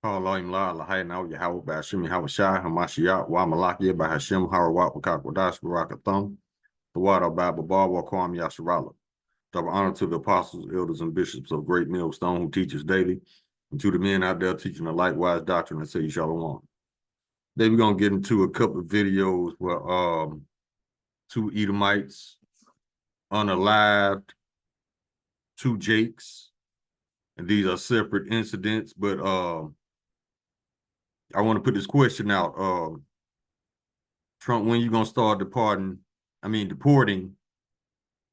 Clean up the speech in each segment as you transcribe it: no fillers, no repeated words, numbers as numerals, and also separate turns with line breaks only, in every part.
Elohim la Lahai now Yahweh Bashim Hawashai Hamashiach Wamalakia by Hashem Harawat Wakakwadash Barakathum the water Bible Bar Wakwam Yasharala. Double honor to the apostles, elders, and bishops of Great Millstone who teach us daily, and to the men out there teaching the likewise doctrine and say Shalom. Today we're gonna get into a couple of videos where two Edomites unalived two Jakes, and these are separate incidents, but I want to put this question out. Trump, when you gonna start deporting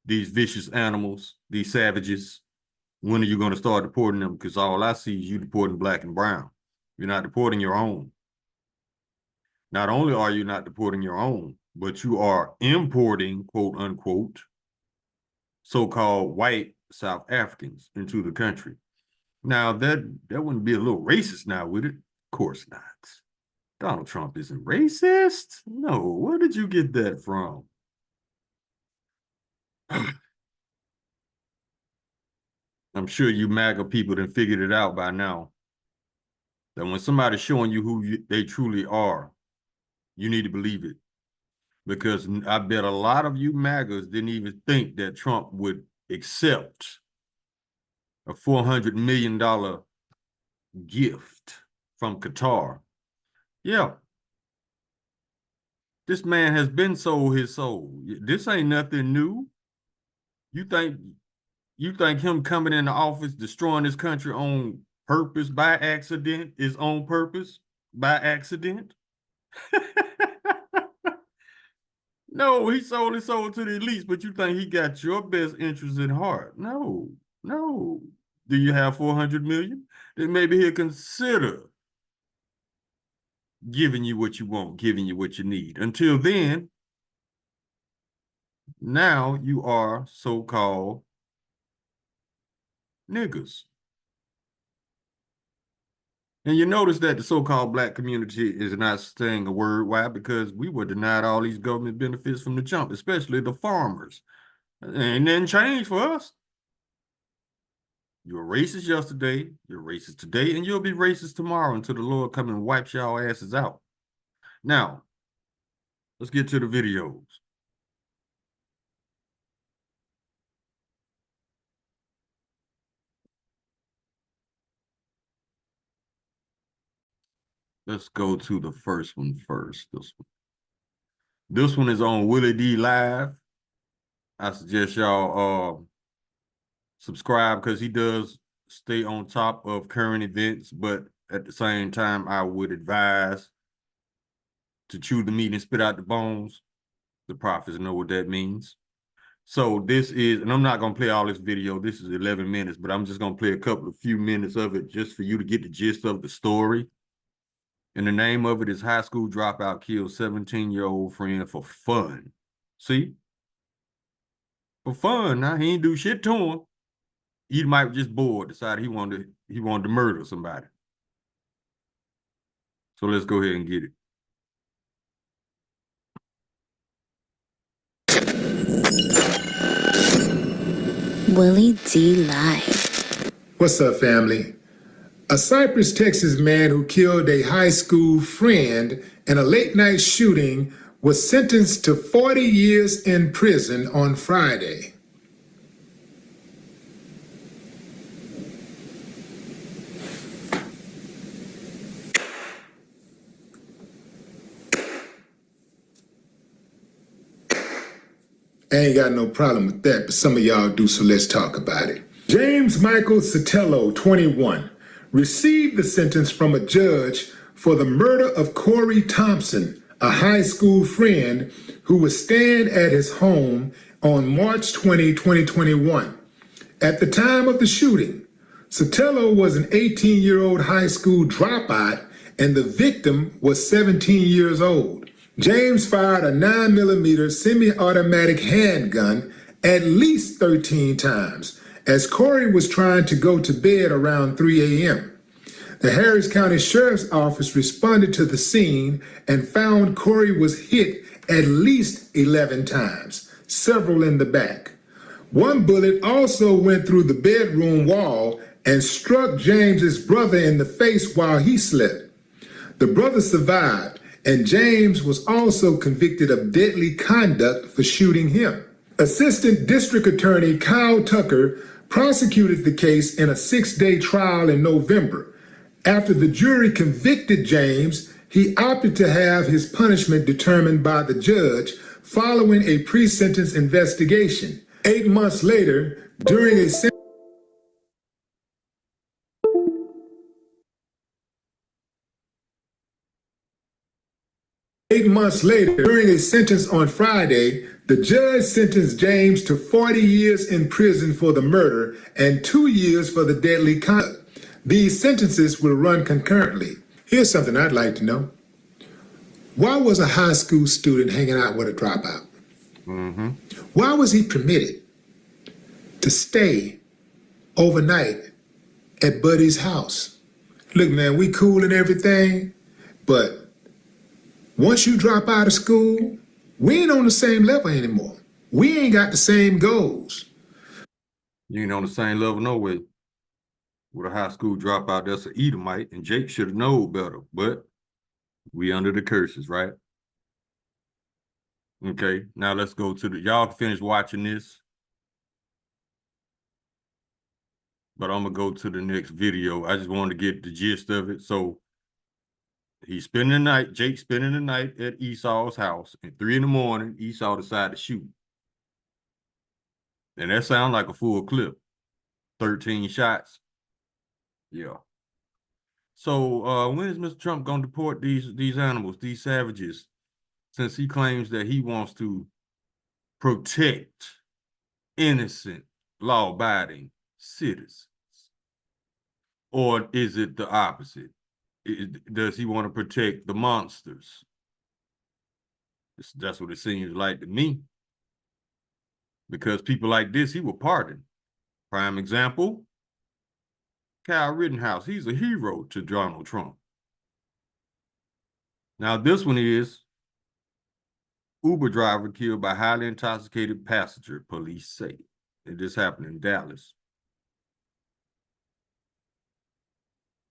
these vicious animals, these savages? When are you gonna start deporting them? Because all I see is you deporting black and brown. You're not deporting your own. Not only are you not deporting your own, but you are importing, quote unquote, so-called white South Africans into the country. Now that wouldn't be a little racist now, would it? Of course not. Donald Trump isn't racist. No, where did you get that from? I'm sure you MAGA people done figured it out by now. That when somebody's showing you who they truly are, you need to believe it. Because I bet a lot of you MAGAs didn't even think that Trump would accept a $400 million gift from Qatar. Yeah. This man has been sold his soul. This ain't nothing new. You think him coming into office, destroying this country on purpose, by accident, is on purpose, by accident? No, he sold his soul to the elites, but you think he got your best interest at heart. No. Do you have 400 million? Then maybe he'll consider giving you what you want, giving you what you need. Until then, now you are so-called niggers. And you notice that the so-called black community is not saying a word. Why? Because we were denied all these government benefits from the jump, especially the farmers. And then change for us. You were racist yesterday, you're racist today, and you'll be racist tomorrow until the Lord come and wipes y'all asses out. Now, let's get to the videos. Let's go to the first one first. This one is on Willie D Live. I suggest y'all subscribe because he does stay on top of current events, but at the same time, I would advise to chew the meat and spit out the bones. The prophets know what that means. So this is, and I'm not going to play all this video. This is 11 minutes, but I'm just going to play a few minutes of it just for you to get the gist of the story. And the name of it is High School Dropout Kills 17-year-old Friend for Fun. See? For fun. Now, he ain't do shit to him. He might just bored, decided he wanted to murder somebody. So let's go ahead and get it.
Willie D Live.
What's up, family? A Cypress, Texas man who killed a high school friend in a late-night shooting was sentenced to 40 years in prison on Friday. I ain't got no problem with that, but some of y'all do, so let's talk about it. James Michael Sotelo, 21, received the sentence from a judge for the murder of Corey Thompson, a high school friend who was staying at his home on March 20, 2021. At the time of the shooting, Sotelo was an 18-year-old high school dropout and the victim was 17 years old. James fired a 9mm semi-automatic handgun at least 13 times as Corey was trying to go to bed around 3 a.m. The Harris County Sheriff's Office responded to the scene and found Corey was hit at least 11 times, several in the back. One bullet also went through the bedroom wall and struck James's brother in the face while he slept. The brother survived, and James was also convicted of deadly conduct for shooting him. Assistant District Attorney Kyle Tucker prosecuted the case in a 6-day trial in November. After the jury convicted James, he opted to have his punishment determined by the judge following a pre-sentence investigation. 8 months later, during a sentence on Friday, the judge sentenced James to 40 years in prison for the murder and 2 years for the deadly conduct. These sentences will run concurrently. Here's something I'd like to know. Why was a high school student hanging out with a dropout? Why was he permitted to stay overnight at Buddy's house? Look, man, we cool and everything, but once you drop out of school, we ain't on the same level anymore. We ain't got the same goals.
You ain't on the same level no way. With a high school dropout, that's an Edomite, and Jake should have known better, but we under the curses, right? Okay, now let's go to y'all finish watching this. But I'm gonna go to the next video. I just wanted to get the gist of it. So he's spending the night, Jake's spending the night at Esau's house. At 3 in the morning, Esau decided to shoot. And that sounds like a full clip. 13 shots. Yeah. So when is Mr. Trump gonna deport these animals, these savages, since he claims that he wants to protect innocent, law-abiding citizens? Or is it the opposite? Does he want to protect the monsters? That's what it seems like to me. Because people like this, he will pardon. Prime example, Kyle Rittenhouse. He's a hero to Donald Trump. Now this one is Uber driver killed by highly intoxicated passenger, police say. And this happened in Dallas.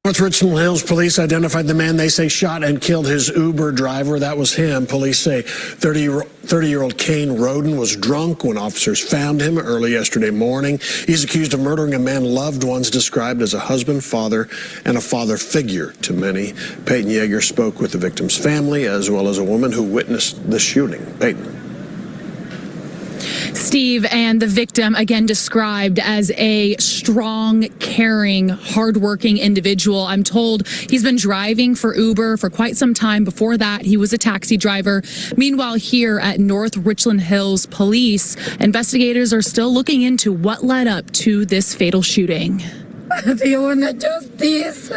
North Richland Hills police identified the man they say shot and killed his Uber driver. That was him. Police say 30-year-old Kane Roden was drunk when officers found him early yesterday morning. He's accused of murdering a man loved ones described as a husband, father, and a father figure to many. Peyton Yeager spoke with the victim's family as well as a woman who witnessed the shooting. Peyton.
Steve, and the victim, again described as a strong, caring, hardworking individual. I'm told he's been driving for Uber for quite some time. Before that, he was a taxi driver. Meanwhile, here at North Richland Hills Police, investigators are still looking into what led up to this fatal shooting.
You want justice?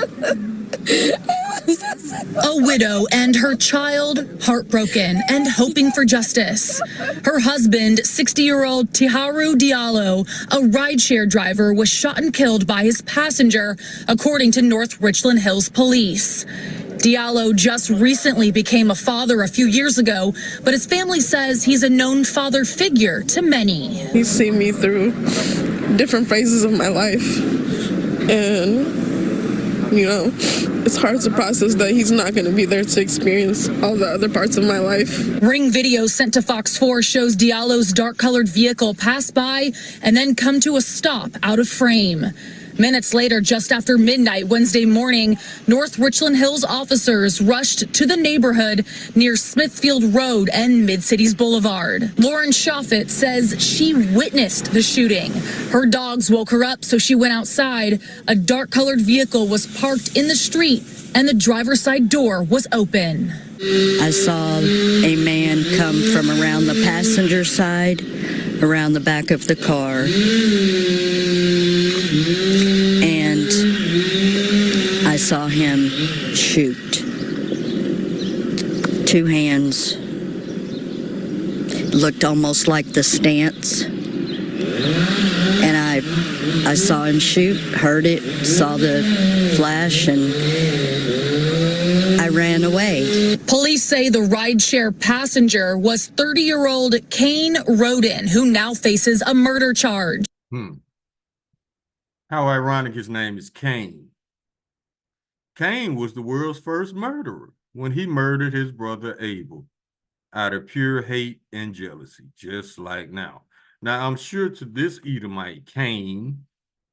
A widow and her child heartbroken and hoping for justice. Her husband, 60-year-old Tiharu Diallo, a rideshare driver, was shot and killed by his passenger, according to North Richland Hills Police. Diallo just recently became a father a few years ago, but his family says he's a known father figure to many.
He's seen me through different phases of my life, and you know, it's hard to process that he's not going to be there to experience all the other parts of my life.
Ring video sent to Fox 4 shows Diallo's dark-colored vehicle pass by and then come to a stop out of frame. Minutes later, just after midnight Wednesday morning, North Richland Hills officers rushed to the neighborhood near Smithfield Road and Mid-Cities Boulevard. Lauren Shoffett says she witnessed the shooting. Her dogs woke her up, so she went outside. A dark-colored vehicle was parked in the street, and the driver's side door was open.
I saw a man come from around the passenger side, around the back of the car. And I saw him shoot. 2 hands. Looked almost like the stance. And I saw him shoot, heard it, saw the flash, and I ran away.
Police say the rideshare passenger was 30-year-old Kane Roden, who now faces a murder charge.
How ironic his name is Cain. Cain was the world's first murderer when he murdered his brother Abel out of pure hate and jealousy, just like now. Now, I'm sure to this Edomite, Cain,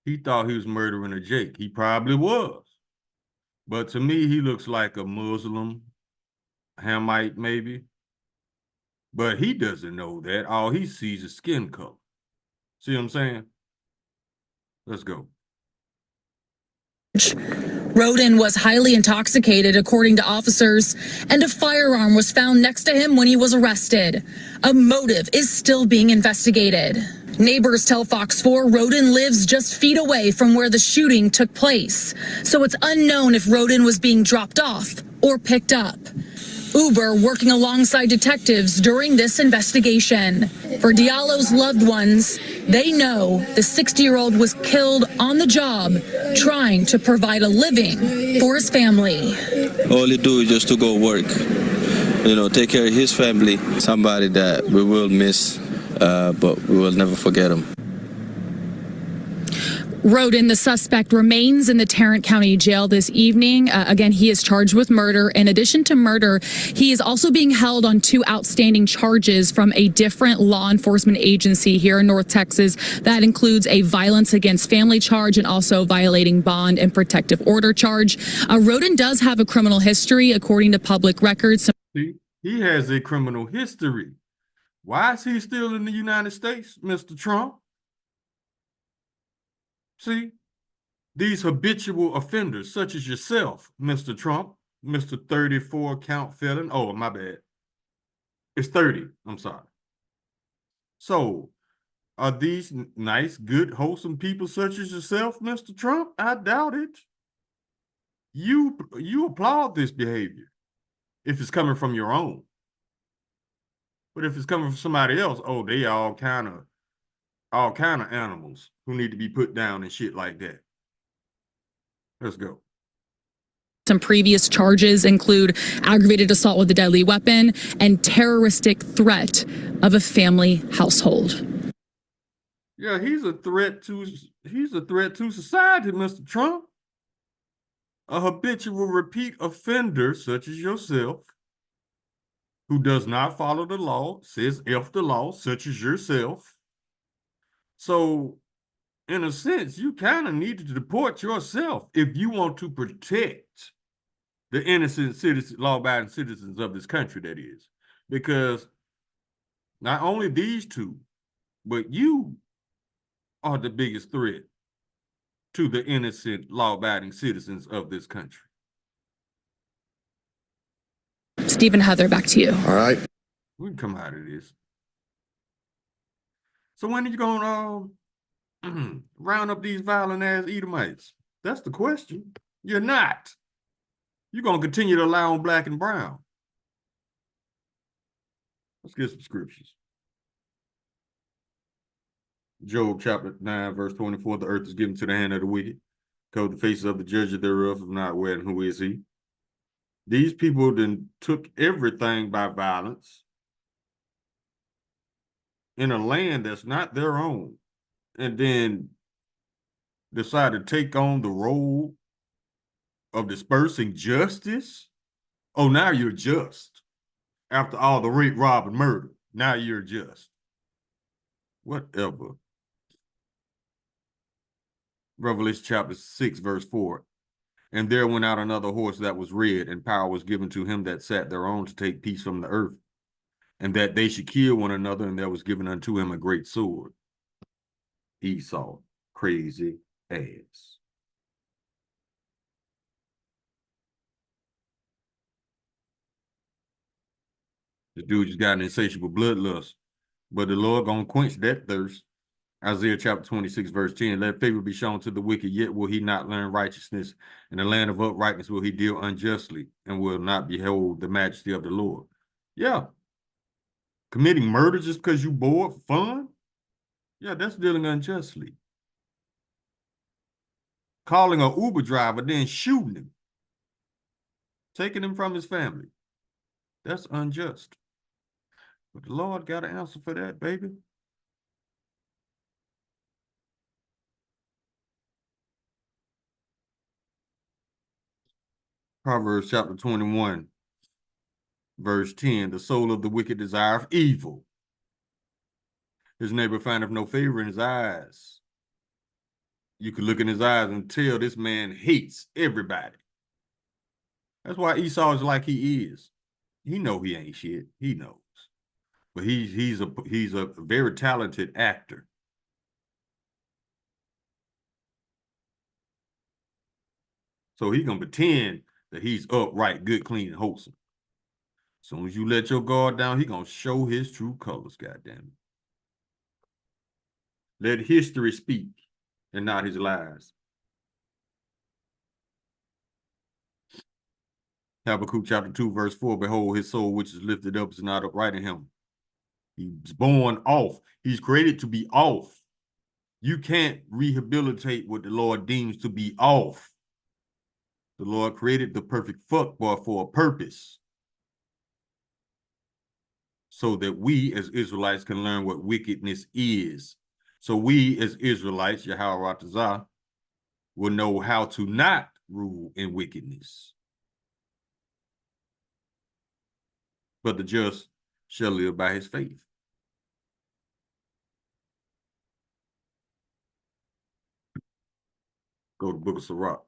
he thought he was murdering a Jake. He probably was. But to me, he looks like a Muslim, Hamite maybe. But he doesn't know that. All he sees is skin color. See what I'm saying? Let's go.
Roden was highly intoxicated, according to officers, and a firearm was found next to him when he was arrested. A motive is still being investigated. Neighbors tell Fox 4 Roden lives just feet away from where the shooting took place, so it's unknown if Roden was being dropped off or picked up. Uber working alongside detectives during this investigation. For Diallo's loved ones, they know the 60-year-old was killed on the job trying to provide a living for his family.
All he do is just to go work, take care of his family. Somebody that we will miss, but we will never forget him.
Roden, the suspect, remains in the Tarrant County Jail this evening. Again, he is charged with murder. In addition to murder, he is also being held on 2 outstanding charges from a different law enforcement agency here in North Texas. That includes a violence against family charge and also violating bond and protective order charge. Roden does have a criminal history, according to public records.
See, he has a criminal history. Why is he still in the United States, Mr. Trump? See, these habitual offenders, such as yourself, Mr. Trump, Mr. 34 count felon. Oh, my bad. It's 30. I'm sorry. So, are these nice, good, wholesome people such as yourself, Mr. Trump? I doubt it. You applaud this behavior if it's coming from your own. But if it's coming from somebody else, oh, they all kind of animals who need to be put down and shit like that. Let's go.
Some previous charges include aggravated assault with a deadly weapon and terroristic threat of a family household.
Yeah, he's a threat to society, Mr. Trump. A habitual repeat offender such as yourself, who does not follow the law, says F the law, such as yourself. So, in a sense, you kind of need to deport yourself if you want to protect the innocent citizens, law-abiding citizens of this country, that is. Because not only these two, but you are the biggest threat to the innocent, law-abiding citizens of this country.
Stephen, Heather, back to you.
All right.
We can come out of this. So when are you going to round up these violent-ass Edomites? That's the question. You're not. You're going to continue to lie on black and brown. Let's get some scriptures. Job chapter 9, verse 24, the earth is given to the hand of the wicked. Cover the faces of the judges thereof, if not aware, and who is he? These people then took everything by violence in a land that's not their own, and then decided to take on the role of dispersing justice. Oh, now you're just. After all the rape, rob, and murder, now you're just. Whatever. Revelation chapter 6, verse 4. And there went out another horse that was red, and power was given to him that sat thereon to take peace from the earth, and that they should kill one another, and there was given unto him a great sword. Esau, crazy ass. The dude just got an insatiable bloodlust, but the Lord gonna quench that thirst. Isaiah chapter 26, verse 10, let favor be shown to the wicked, yet will he not learn righteousness. In the land of uprightness will he deal unjustly, and will not behold the majesty of the Lord. Yeah. Committing murder just because you bored for fun? Yeah, that's dealing unjustly. Calling an Uber driver, then shooting him. Taking him from his family. That's unjust. But the Lord got an answer for that, baby. Proverbs chapter 21, verse 10. The soul of the wicked desireth evil. His neighbor findeth no favor in his eyes. You could look in his eyes and tell this man hates everybody. That's why Esau is like he is. He know he ain't shit. He knows. But he's a very talented actor. So he gonna pretend that he's upright, good, clean, and wholesome. As soon as you let your guard down, he gonna show his true colors, goddamn it. Let history speak and not his lies. Habakkuk chapter 2, verse 4, behold, his soul which is lifted up is not upright in him. He's born off. He's created to be off. You can't rehabilitate what the Lord deems to be off. The Lord created the perfect fuckboy for a purpose, so that we as Israelites can learn what wickedness is. So we as Israelites, Yahweh Ratazah, will know how to not rule in wickedness. But the just shall live by his faith. Go to the book of Sirach.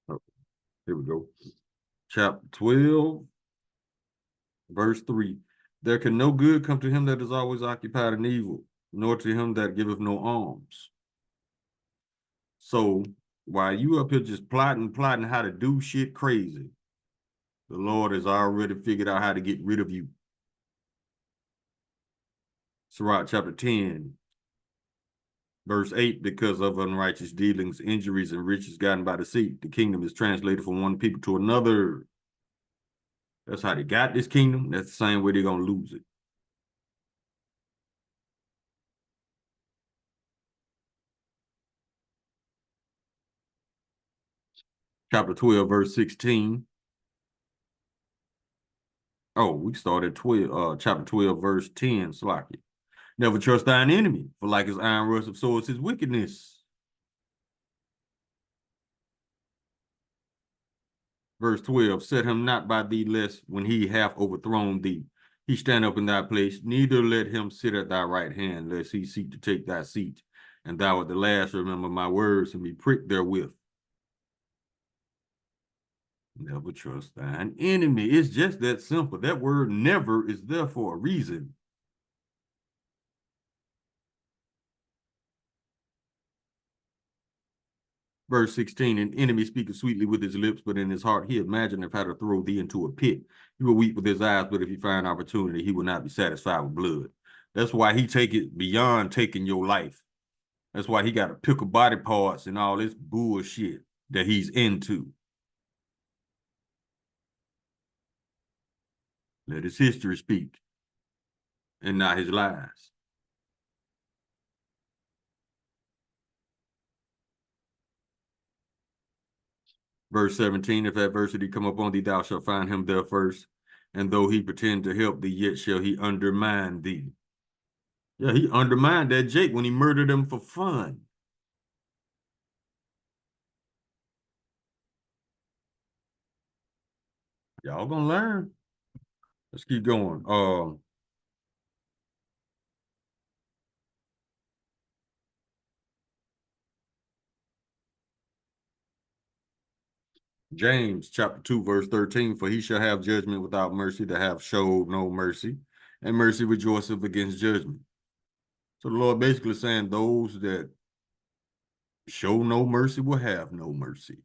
Oh, here we go. Chapter 12, verse 3. There can no good come to him that is always occupied in evil, nor to him that giveth no alms. So while you up here just plotting how to do shit crazy, the Lord has already figured out how to get rid of you. Sirach chapter 10, verse 8, because of unrighteous dealings, injuries, and riches gotten by deceit, the kingdom is translated from one people to another. That's how they got this kingdom. That's the same way they're going to lose it. Chapter 12, verse 16. Oh, we start at 12, chapter 12, verse 10, Slaki. Never trust thine enemy, for like his iron rust of swords, his wickedness. Verse 12, set him not by thee, lest when he hath overthrown thee, he stand up in thy place, neither let him sit at thy right hand, lest he seek to take thy seat. And thou at the last remember my words and be pricked therewith. Never trust thine enemy. It's just that simple. That word never is there for a reason. Verse 16, an enemy speaketh sweetly with his lips, but in his heart he imagineth how to throw thee into a pit. He will weep with his eyes, but if he find opportunity, he will not be satisfied with blood. That's why he take it beyond taking your life. That's why he got to pick up body parts and all this bullshit that he's into. Let his history speak and not his lies. Verse 17, if adversity come upon thee, thou shalt find him there first. And though he pretend to help thee, yet shall he undermine thee. Yeah, he undermined that Jake when he murdered him for fun. Y'all gonna learn. Let's keep going. James chapter 2, verse 13, for he shall have judgment without mercy that have showed no mercy, and mercy rejoiceth against judgment. So the Lord basically saying those that show no mercy will have no mercy.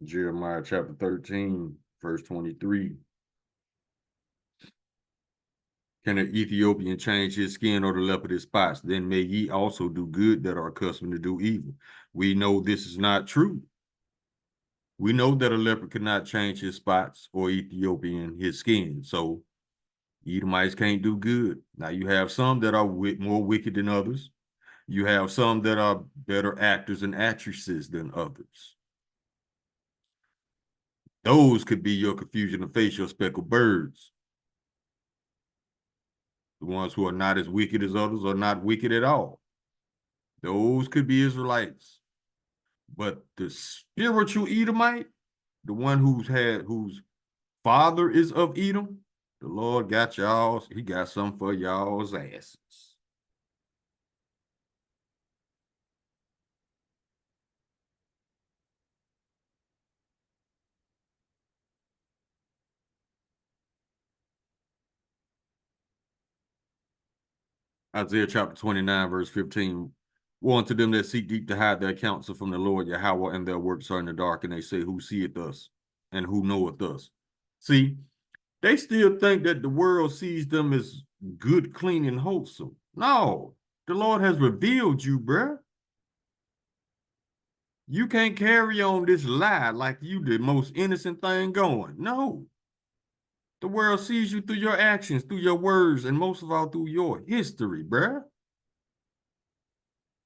Jeremiah chapter 13, verse 23. Can an Ethiopian change his skin or the leopard his spots? Then may ye also do good that are accustomed to do evil. We know this is not true. We know that a leopard cannot change his spots or Ethiopian his skin. So Edomites can't do good. Now you have some that are more wicked than others. You have some that are better actors and actresses than others. Those could be your confusion of facial speckled birds. The ones who are not as wicked as others are not wicked at all. Those could be Israelites. But the spiritual Edomite, the one whose father is of Edom, the Lord got y'all, he got something for y'all's asses. Isaiah chapter 29, verse 15. Woe unto them that seek deep to hide their counsel from the Lord Yahweh, and their works are in the dark, and they say, who seeth us, and who knoweth us? See, they still think that the world sees them as good, clean, and wholesome. No, the Lord has revealed you, bruh. You can't carry on this lie like you the most innocent thing going. No. The world sees you through your actions, through your words, and most of all through your history, bruh.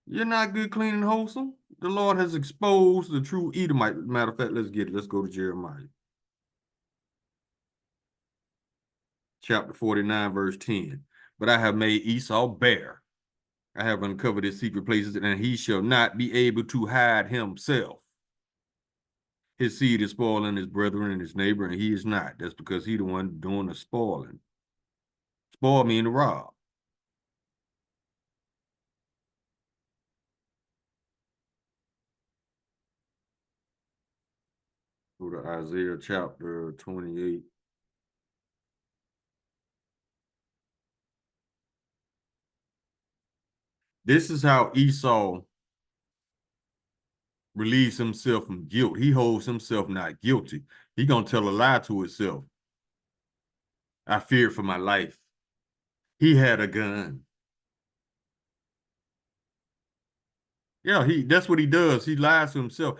You're not good, clean, and wholesome. The Lord has exposed the true Edomite. Matter of fact, let's get it. Let's go to Jeremiah. Chapter 49, verse 10. But I have made Esau bare. I have uncovered his secret places, and he shall not be able to hide himself. His seed is spoiling his brethren and his neighbor, and he is not. That's because he the one doing the spoiling. Spoil mean to rob. Go to Isaiah chapter 28. This is how Esau relieves himself from guilt. He holds himself not guilty. He gonna tell a lie to himself. I feared for my life. He had a gun. Yeah, that's what he does. He lies to himself.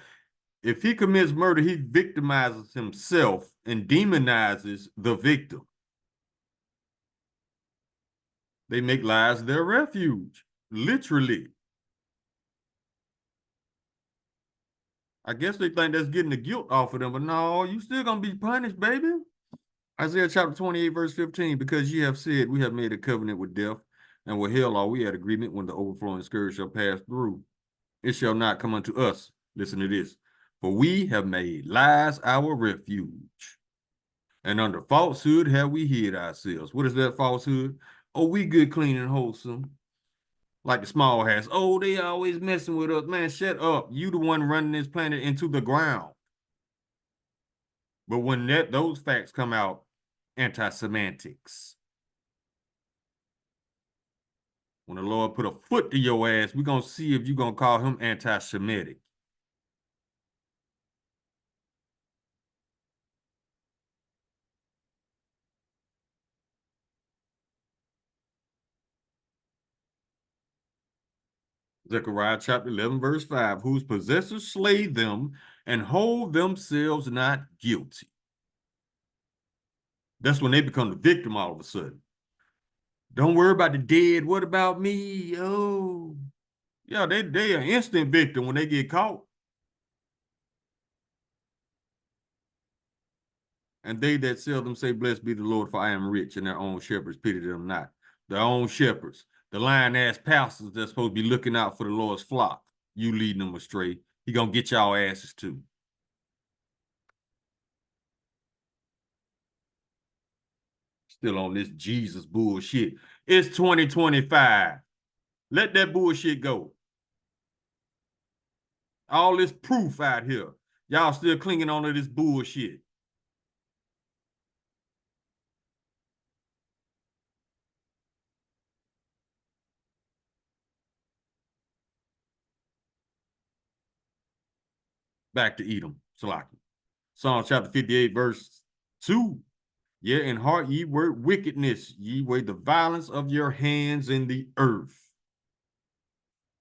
If he commits murder, he victimizes himself and demonizes the victim. They make lies their refuge, literally. I guess they think that's getting the guilt off of them, but no, you still gonna be punished, baby. Isaiah chapter 28, verse 15, because ye have said, we have made a covenant with death, and with hell are we at agreement when the overflowing scourge shall pass through. It shall not come unto us. Listen to this. For we have made lies our refuge, and under falsehood have we hid ourselves. What is that falsehood? Oh, we good, clean, and wholesome. Like the small hats. Oh, they always messing with us. Man, shut up. You the one running this planet into the ground. But when those facts come out, anti-semantics. When the Lord put a foot to your ass, we're going to see if you're going to call him anti-Semitic. Zechariah chapter 11, verse 5, whose possessors slay them and hold themselves not guilty. That's when they become the victim all of a sudden. Don't worry about the dead. What about me? Oh, yeah, they are instant victim when they get caught. And they that seldom say, blessed be the Lord, for I am rich, and their own shepherds pity them not. Their own shepherds, the lying-ass pastors that's supposed to be looking out for the Lord's flock, you leading them astray. He gonna get y'all asses too. Still on this Jesus bullshit. It's 2025. Let that bullshit go. All this proof out here. Y'all still clinging on to this bullshit. Back to Edom, Salaki. Psalm chapter 58, verse 2. Yeah, in heart ye work wickedness, ye weigh the violence of your hands in the earth.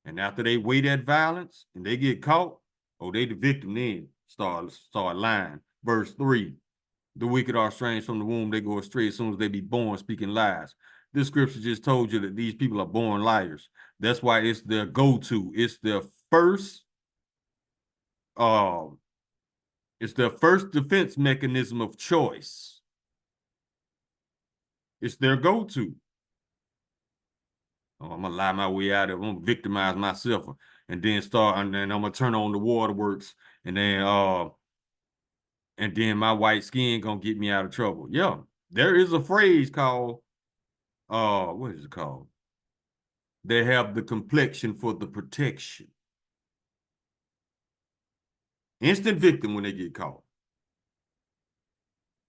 And after they weigh that violence and they get caught, oh, they the victim then start lying. Verse 3. The wicked are estranged from the womb, they go astray as soon as they be born, speaking lies. This scripture just told you that these people are born liars. That's why it's their go-to. It's their first defense mechanism of choice. It's their go-to. Oh, I'm gonna lie my way out of it. I'm gonna victimize myself and then and then I'm gonna turn on the waterworks and then my white skin gonna get me out of trouble. Yeah, there is a phrase called what is it called? They have the complexion for the protection. Instant victim when they get caught.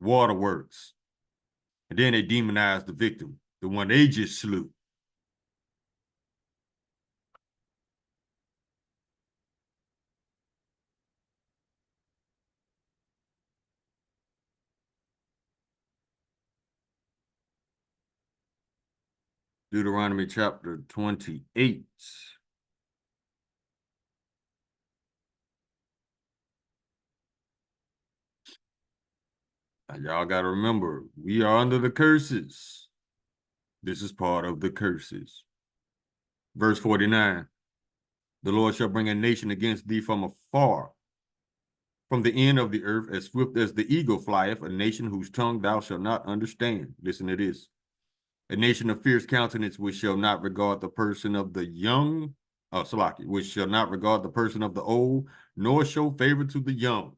Waterworks. And then they demonize the victim, the one they just slew. Deuteronomy chapter 28. Y'all got to remember, we are under the curses. This is part of the curses. Verse 49, the Lord shall bring a nation against thee from afar, from the end of the earth, as swift as the eagle flieth, a nation whose tongue thou shalt not understand. Listen to this. A nation of fierce countenance, which shall not regard the person of the young, which shall not regard the person of the old, nor show favor to the young.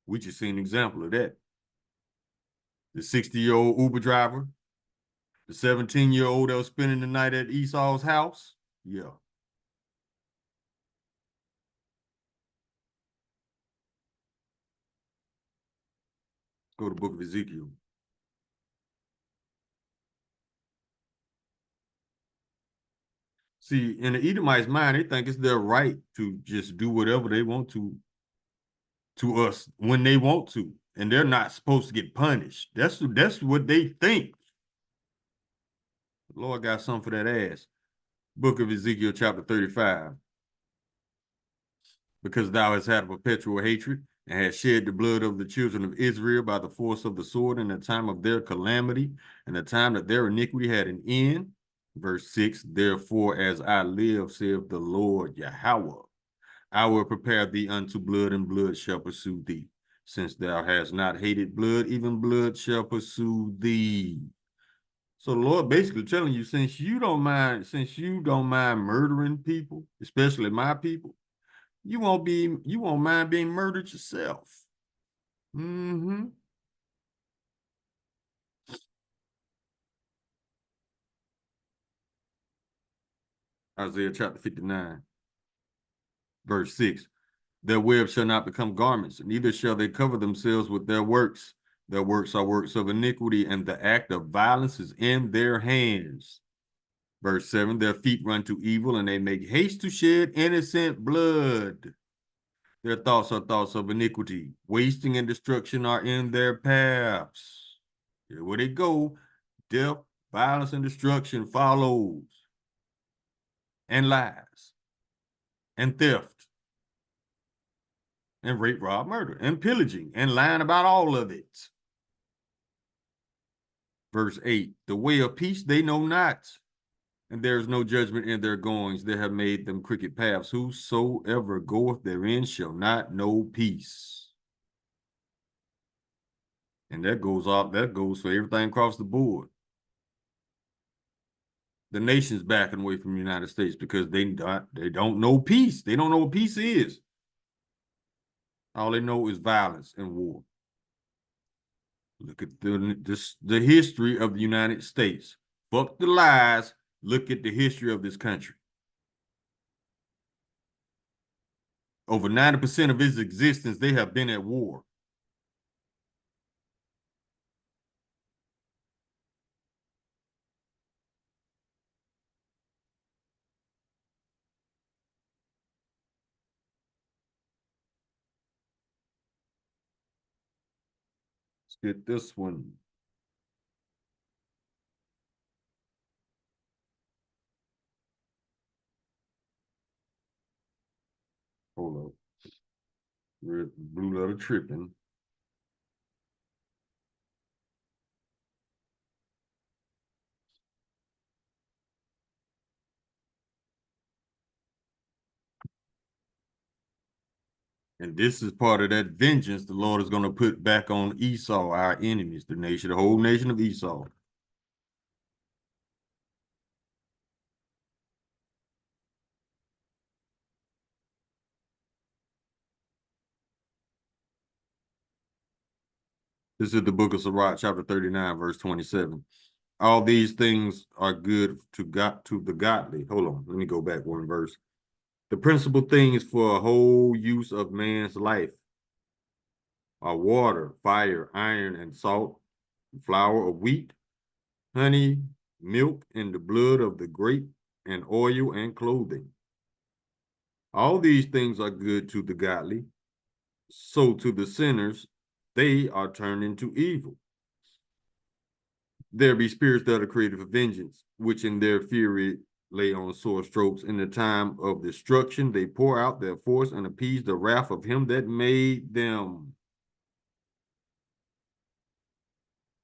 We just seen an example of that. The 60-year-old Uber driver, the 17-year-old that was spending the night at Esau's house. Yeah. Go to the book of Ezekiel. See, in the Edomites' mind, they think it's their right to just do whatever they want to us when they want to, and they're not supposed to get punished. That's what they think. The Lord got something for that ass. Book of Ezekiel, chapter 35. Because thou hast had a perpetual hatred, and hast shed the blood of the children of Israel by the force of the sword in the time of their calamity, and the time that their iniquity had an end. Verse 6, therefore, as I live, saith the Lord Yahweh, I will prepare thee unto blood, and blood shall pursue thee. Since thou hast not hated blood, even blood shall pursue thee. So the Lord basically telling you, since you don't mind murdering people, especially my people, you won't mind being murdered yourself. Mm-hmm. Isaiah chapter 59, verse 6. Their web shall not become garments, neither shall they cover themselves with their works. Their works are works of iniquity, and the act of violence is in their hands. Verse 7, their feet run to evil, and they make haste to shed innocent blood. Their thoughts are thoughts of iniquity. Wasting and destruction are in their paths. Here where they go, death, violence, and destruction follows. And lies. And theft. And rape, rob, murder. And pillaging. And lying about all of it. Verse 8, the way of peace they know not, and there is no judgment in their goings. They have made them crooked paths. Whosoever goeth therein shall not know peace. And that goes for everything across the board. The nation's backing away from the United States because they don't know peace. They don't know what peace is. All they know is violence and war. Look at the history of the United States. Fuck the lies. Look at the history of this country. Over 90% of its existence, they have been at war. Let's get this one. Hold up. Red, blue letter tripping. And this is part of that vengeance the Lord is going to put back on Esau, our enemies, the whole nation of Esau. This is the book of Sirach, chapter 39, verse 27. All these things are good to the godly. Hold on, let me go back one verse. The principal things for a whole use of man's life are water, fire, iron, and salt, flour of wheat, honey, milk, and the blood of the grape, and oil and clothing. All these things are good to the godly. So to the sinners, they are turned into evil. There be spirits that are created for vengeance, which in their fury lay on sore strokes. In the time of destruction, they pour out their force and appease the wrath of him that made them.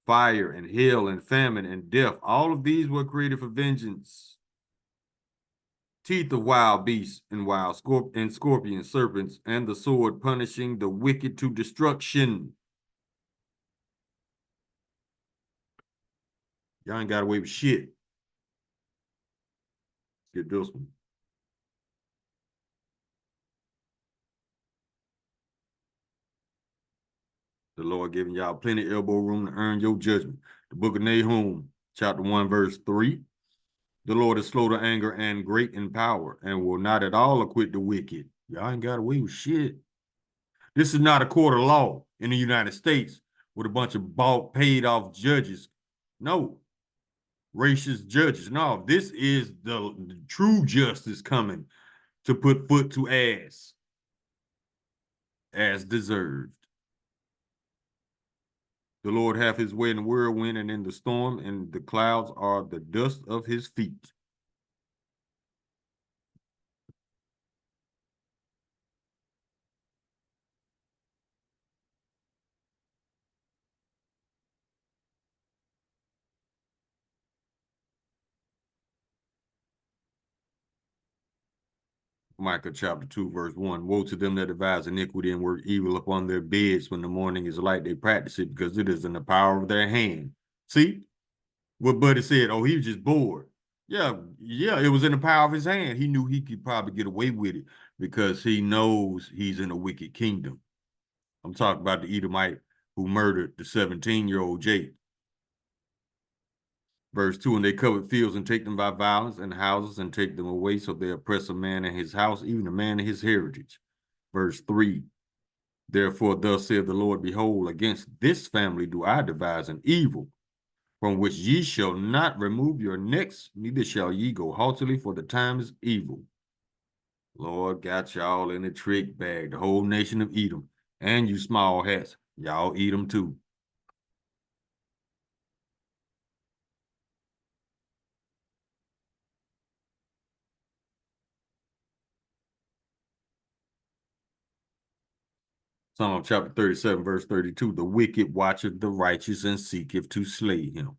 Fire and hail and famine and death, all of these were created for vengeance. Teeth of wild beasts and wild scorpions, serpents, and the sword punishing the wicked to destruction. Y'all ain't got away with shit. Get this one. The Lord giving y'all plenty elbow room to earn your judgment. The book of Nahum, chapter 1, verse 3. The Lord is slow to anger and great in power, and will not at all acquit the wicked. Y'all ain't got away with shit. This is not a court of law in the United States with a bunch of bought, paid off judges. No. Racist judges. No, this is the true justice coming to put foot to ass as deserved. The Lord hath his way in the whirlwind and in the storm, and the clouds are the dust of his feet. Micah chapter 2, verse 1. Woe to them that devise iniquity and work evil upon their beds when the morning is light. They practice it because it is in the power of their hand. See what Buddy said? Oh, he was just bored. Yeah, it was in the power of his hand. He knew he could probably get away with it because he knows he's in a wicked kingdom. I'm talking about the Edomite who murdered the 17-year-old Jake. Verse 2, and they covered fields and take them by violence, and houses and take them away, so they oppress a man in his house, even a man in his heritage. Verse 3, therefore thus saith the Lord, behold, against this family do I devise an evil, from which ye shall not remove your necks, neither shall ye go haughtily, for the time is evil. Lord got y'all in a trick bag, the whole nation of Edom, and you small hats, y'all eat them too. Psalm chapter 37, verse 32, the wicked watcheth the righteous and seeketh to slay him.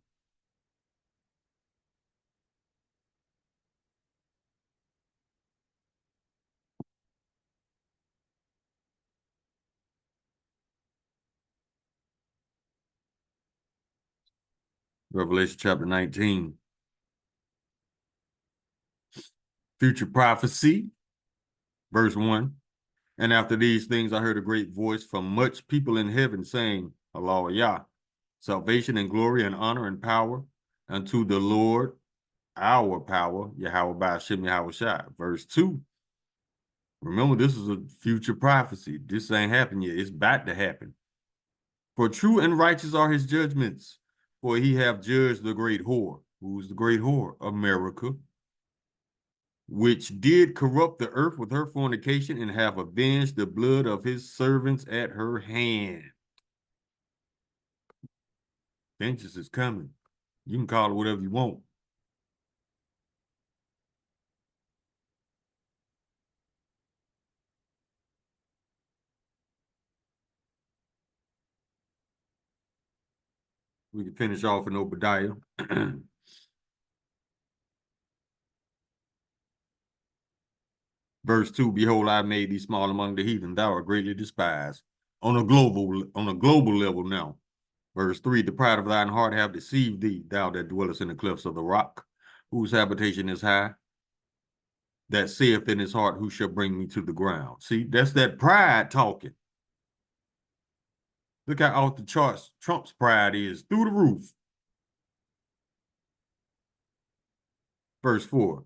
Revelation chapter 19. Future prophecy, verse 1. And after these things I heard a great voice from much people in heaven saying, Hallelujah, salvation and glory and honor and power unto the Lord, our power, Yahweh Ba'ashem Yahweh Shai. Verse 2. Remember, this is a future prophecy. This ain't happened yet. It's about to happen. For true and righteous are his judgments, for he hath judged the great whore. Who's the great whore? America. Which did corrupt the earth with her fornication, and have avenged the blood of his servants at her hand. Vengeance is coming. You can call it whatever you want. We can finish off in Obadiah. And Verse 2, behold, I made thee small among the heathen, thou art greatly despised. On a global level now. Verse 3, the pride of thine heart have deceived thee, thou that dwellest in the clefts of the rock, whose habitation is high, that saith in his heart, who shall bring me to the ground? See, that's that pride talking. Look how off the charts Trump's pride is, through the roof. Verse 4,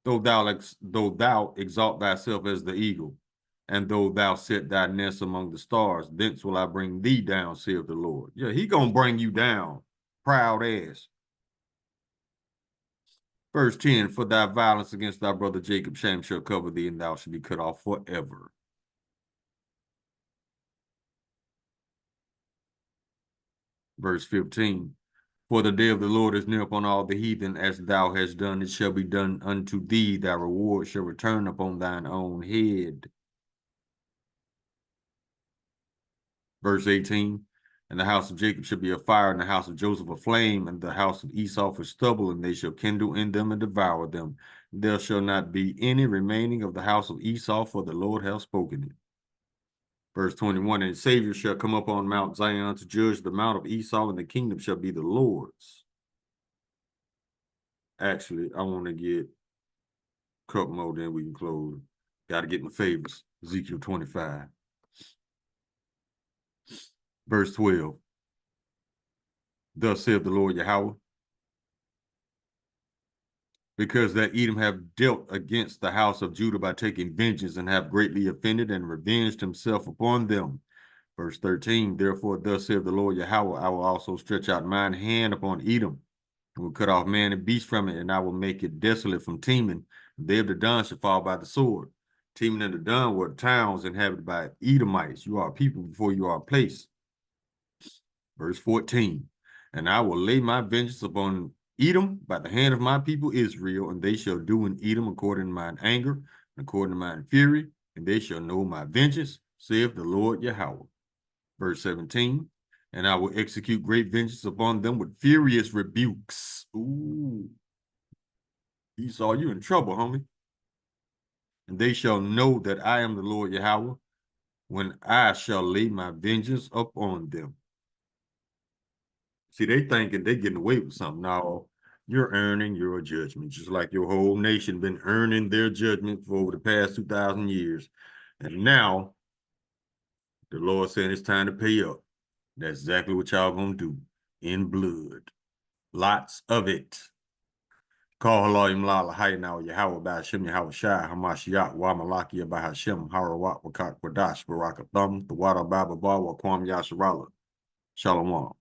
though thou exalt thyself as the eagle, and though thou set thy nest among the stars, thence will I bring thee down, saith the Lord. Yeah, he gonna bring you down, proud ass. Verse 10, for thy violence against thy brother Jacob, shame shall cover thee, and thou shalt be cut off forever. Verse 15, for the day of the Lord is near upon all the heathen, as thou hast done, it shall be done unto thee, thy reward shall return upon thine own head. Verse 18, and the house of Jacob shall be a fire, and the house of Joseph a flame, and the house of Esau for stubble, and they shall kindle in them and devour them. There shall not be any remaining of the house of Esau, for the Lord hath spoken it. Verse 21, and the Savior shall come up on Mount Zion to judge the mount of Esau, and the kingdom shall be the Lord's. Actually, I want to get a couple more, then we can close. Got to get my favorites. Ezekiel 25. Verse 12. Thus saith the Lord Yahweh, because that Edom have dealt against the house of Judah by taking vengeance, and have greatly offended and revenged himself upon them. Verse 13, therefore thus saith the Lord Yahweh, I will also stretch out mine hand upon Edom, and will cut off man and beast from it, and I will make it desolate from Teman. They of the Dun shall fall by the sword. Teman and the Dun were towns inhabited by Edomites. You are a people before you are a place. Verse 14, and I will lay my vengeance upon Edom by the hand of my people Israel, and they shall do in Edom according to mine anger, and according to mine fury, and they shall know my vengeance, saith the Lord Yahweh. Verse 17, and I will execute great vengeance upon them with furious rebukes. Ooh. Esau, you in trouble, homie. And they shall know that I am the Lord Yahweh, when I shall lay my vengeance upon them. See, they thinking they getting away with something. No, you're earning your judgment, just like your whole nation been earning their judgment for over the past 2,000 years. And now, the Lord saying it's time to pay up. That's exactly what y'all gonna do, in blood. Lots of it. Call Halayim Lala Hayanaw Yahweh Bashim Yahweh Shai Hamashiach Wamalakia Bahashim Harawat Wakak Wadash Barakathum the Wada Baba Bawa Kwam Yasharala. Shalom.